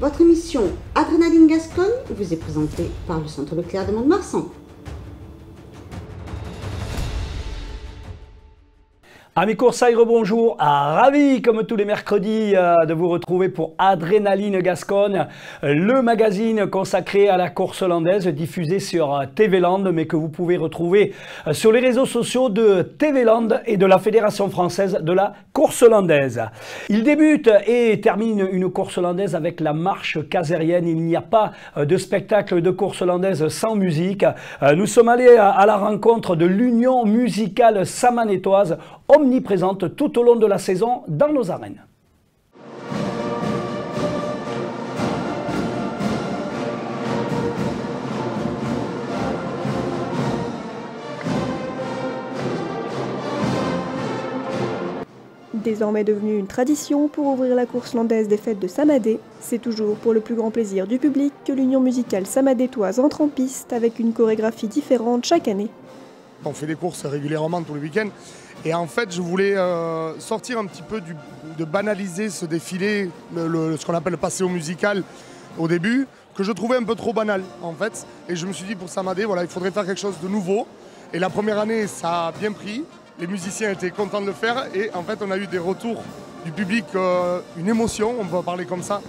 Votre émission Adrénaline Gascogne vous est présentée par le Centre Leclerc de Mont-de-Marsan. Amis coursailleurs, bonjour, ravi comme tous les mercredis de vous retrouver pour Adrénaline Gascogne, le magazine consacré à la course hollandaise diffusé sur TV Land, mais que vous pouvez retrouver sur les réseaux sociaux de TV Land et de la Fédération française de la course hollandaise. Il débute et termine une course hollandaise avec la marche casérienne. Il n'y a pas de spectacle de course hollandaise sans musique. Nous sommes allés à la rencontre de l'Union musicale samanetoise, omniprésente tout au long de la saison dans nos arènes. Désormais devenue une tradition pour ouvrir la course landaise des fêtes de Samadé, c'est toujours pour le plus grand plaisir du public que l'Union musicale samadétoise entre en piste avec une chorégraphie différente chaque année. On fait des courses régulièrement tous les week-ends et en fait je voulais sortir un petit peu de banaliser ce défilé, ce qu'on appelle le passéo musical au début, que je trouvais un peu trop banal en fait. Et je me suis dit pour Samadé, voilà, il faudrait faire quelque chose de nouveau. Et la première année ça a bien pris, les musiciens étaient contents de le faire et en fait on a eu des retours du public, une émotion, on peut parler comme ça,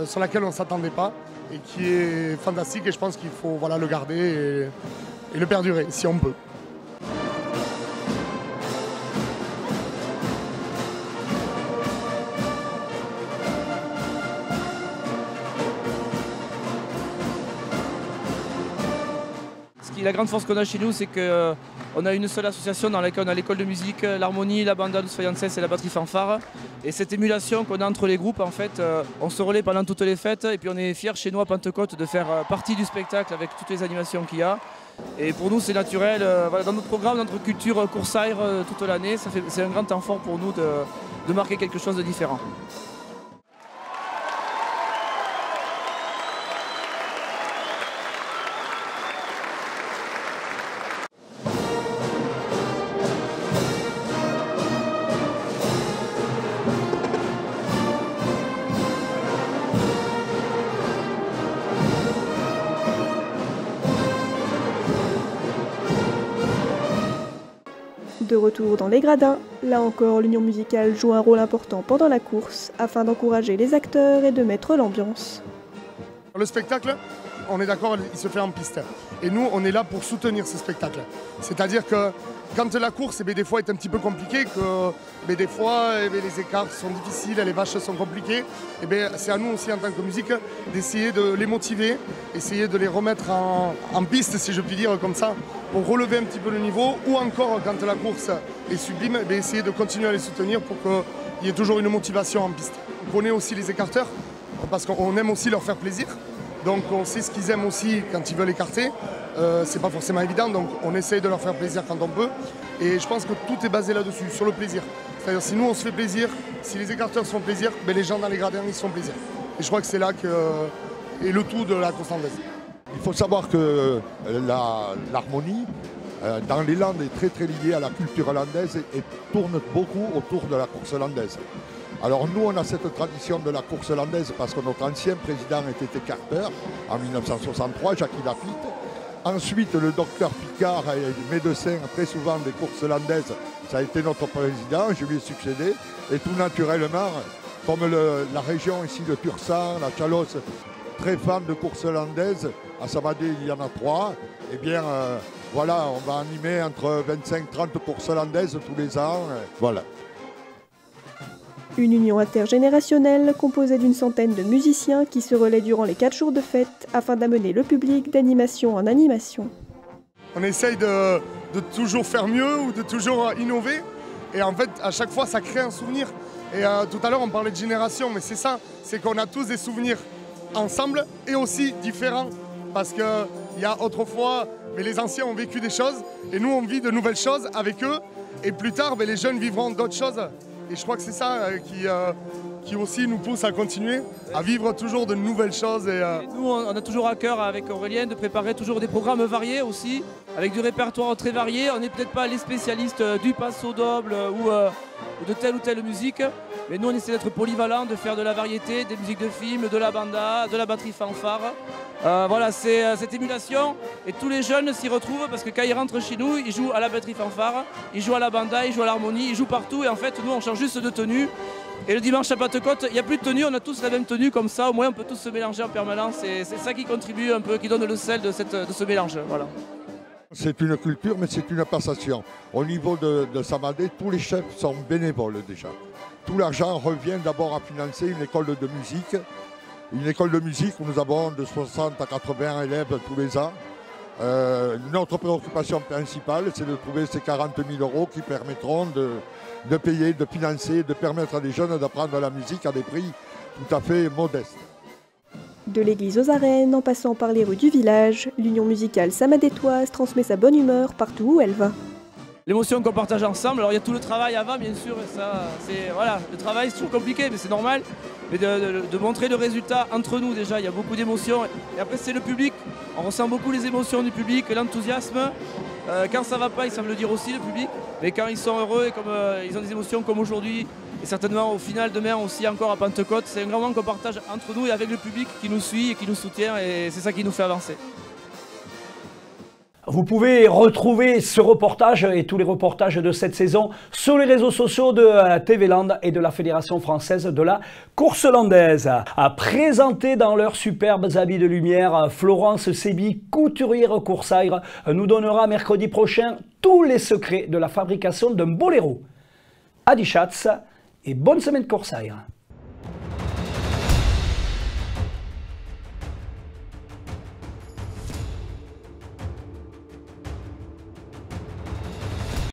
sur laquelle on ne s'attendait pas et qui est fantastique et je pense qu'il faut le garder et le perdurer si on peut. La grande force qu'on a chez nous, c'est qu'on a une seule association dans laquelle on a l'école de musique, l'harmonie, la banda dos Faiances et la batterie fanfare. Et cette émulation qu'on a entre les groupes, en fait, on se relaie pendant toutes les fêtes. Et puis on est fiers chez nous à Pentecôte de faire partie du spectacle avec toutes les animations qu'il y a. Et pour nous, c'est naturel. Dans notre programme, notre culture coursaire toute l'année, c'est un grand temps fort pour nous de marquer quelque chose de différent. De retour dans les gradins, là encore l'Union musicale joue un rôle important pendant la course afin d'encourager les acteurs et de mettre l'ambiance. Le spectacle, on est d'accord, il se fait en piste. Et nous, on est là pour soutenir ce spectacle. C'est-à-dire que quand la course des fois est un petit peu compliquée, que des fois les écarts sont difficiles, les vaches sont compliquées, c'est à nous aussi en tant que musique d'essayer de les motiver, essayer de les remettre en piste, si je puis dire comme ça, pour relever un petit peu le niveau, ou encore quand la course est sublime, essayer de continuer à les soutenir pour qu'il y ait toujours une motivation en piste. On connaît aussi les écarteurs, parce qu'on aime aussi leur faire plaisir. Donc on sait ce qu'ils aiment aussi quand ils veulent écarter. C'est pas forcément évident, donc on essaye de leur faire plaisir quand on peut. Et je pense que tout est basé là-dessus, sur le plaisir. C'est-à-dire si nous on se fait plaisir, si les écarteurs se font plaisir, les gens dans les gradins ils se font plaisir. Et je crois que c'est là est le tout de la course landaise. Il faut savoir que l'harmonie dans les Landes est très liée à la culture hollandaise et tourne beaucoup autour de la course hollandaise. Alors nous, on a cette tradition de la course hollandaise parce que notre ancien président était écarteur en 1963, Jackie Lafitte. Ensuite, le docteur Picard, médecin très souvent des courses hollandaises, ça a été notre président, je lui ai succédé. Et tout naturellement, comme la région ici de Tursan, la Chalosse, très fan de courses hollandaises, à Samadé il y en a 3, eh bien voilà, on va animer entre 25-30 courses hollandaises tous les ans, voilà. Une union intergénérationnelle composée d'une centaine de musiciens qui se relaient durant les 4 jours de fête afin d'amener le public d'animation en animation. On essaye de toujours faire mieux ou de toujours innover et en fait à chaque fois ça crée un souvenir. Et tout à l'heure on parlait de génération, mais c'est ça, c'est qu'on a tous des souvenirs ensemble et aussi différents parce qu'il y a autrefois, les anciens ont vécu des choses et nous on vit de nouvelles choses avec eux et plus tard les jeunes vivront d'autres choses. Et je crois que c'est ça qui aussi nous pousse à continuer, à vivre toujours de nouvelles choses. Et nous, on a toujours à cœur avec Aurélien de préparer toujours des programmes variés aussi, avec du répertoire très varié. On n'est peut-être pas les spécialistes du passo doble ou de telle ou telle musique, mais nous on essaie d'être polyvalent, de faire de la variété, des musiques de films, de la banda, de la batterie fanfare. Voilà, c'est cette émulation et tous les jeunes s'y retrouvent parce que quand ils rentrent chez nous, ils jouent à la batterie fanfare, ils jouent à la banda, ils jouent à l'harmonie, ils jouent partout et en fait nous on change juste de tenue. Et le dimanche à Pentecôte, il n'y a plus de tenue, on a tous la même tenue comme ça, au moins on peut tous se mélanger en permanence. C'est ça qui contribue un peu, qui donne le sel de ce mélange. Voilà. C'est une culture, mais c'est une passation. Au niveau de Samadé, tous les chefs sont bénévoles déjà. Tout l'argent revient d'abord à financer une école de musique. Une école de musique où nous avons de 60 à 80 élèves tous les ans. Notre préoccupation principale, c'est de trouver ces 40 000 € qui permettront de payer, de financer, de permettre à des jeunes d'apprendre la musique à des prix tout à fait modestes. De l'église aux arènes, en passant par les rues du village, l'Union musicale samadétoise transmet sa bonne humeur partout où elle va. L'émotion qu'on partage ensemble, alors il y a tout le travail avant bien sûr, et ça, voilà, le travail c'est toujours compliqué mais c'est normal, mais de montrer le résultat entre nous déjà, il y a beaucoup d'émotions, et après c'est le public, on ressent beaucoup les émotions du public, l'enthousiasme, quand ça va pas ils savent le dire aussi le public, mais quand ils sont heureux et comme ils ont des émotions comme aujourd'hui, et certainement au final demain aussi encore à Pentecôte, c'est un grand moment qu'on partage entre nous et avec le public qui nous suit et qui nous soutient, et c'est ça qui nous fait avancer. Vous pouvez retrouver ce reportage et tous les reportages de cette saison sur les réseaux sociaux de TV Land et de la Fédération française de la course landaise. À présenter dans leurs superbes habits de lumière, Florence Sébi, couturière coursaire, nous donnera mercredi prochain tous les secrets de la fabrication d'un boléro. Adi Schatz et bonne semaine coursaire.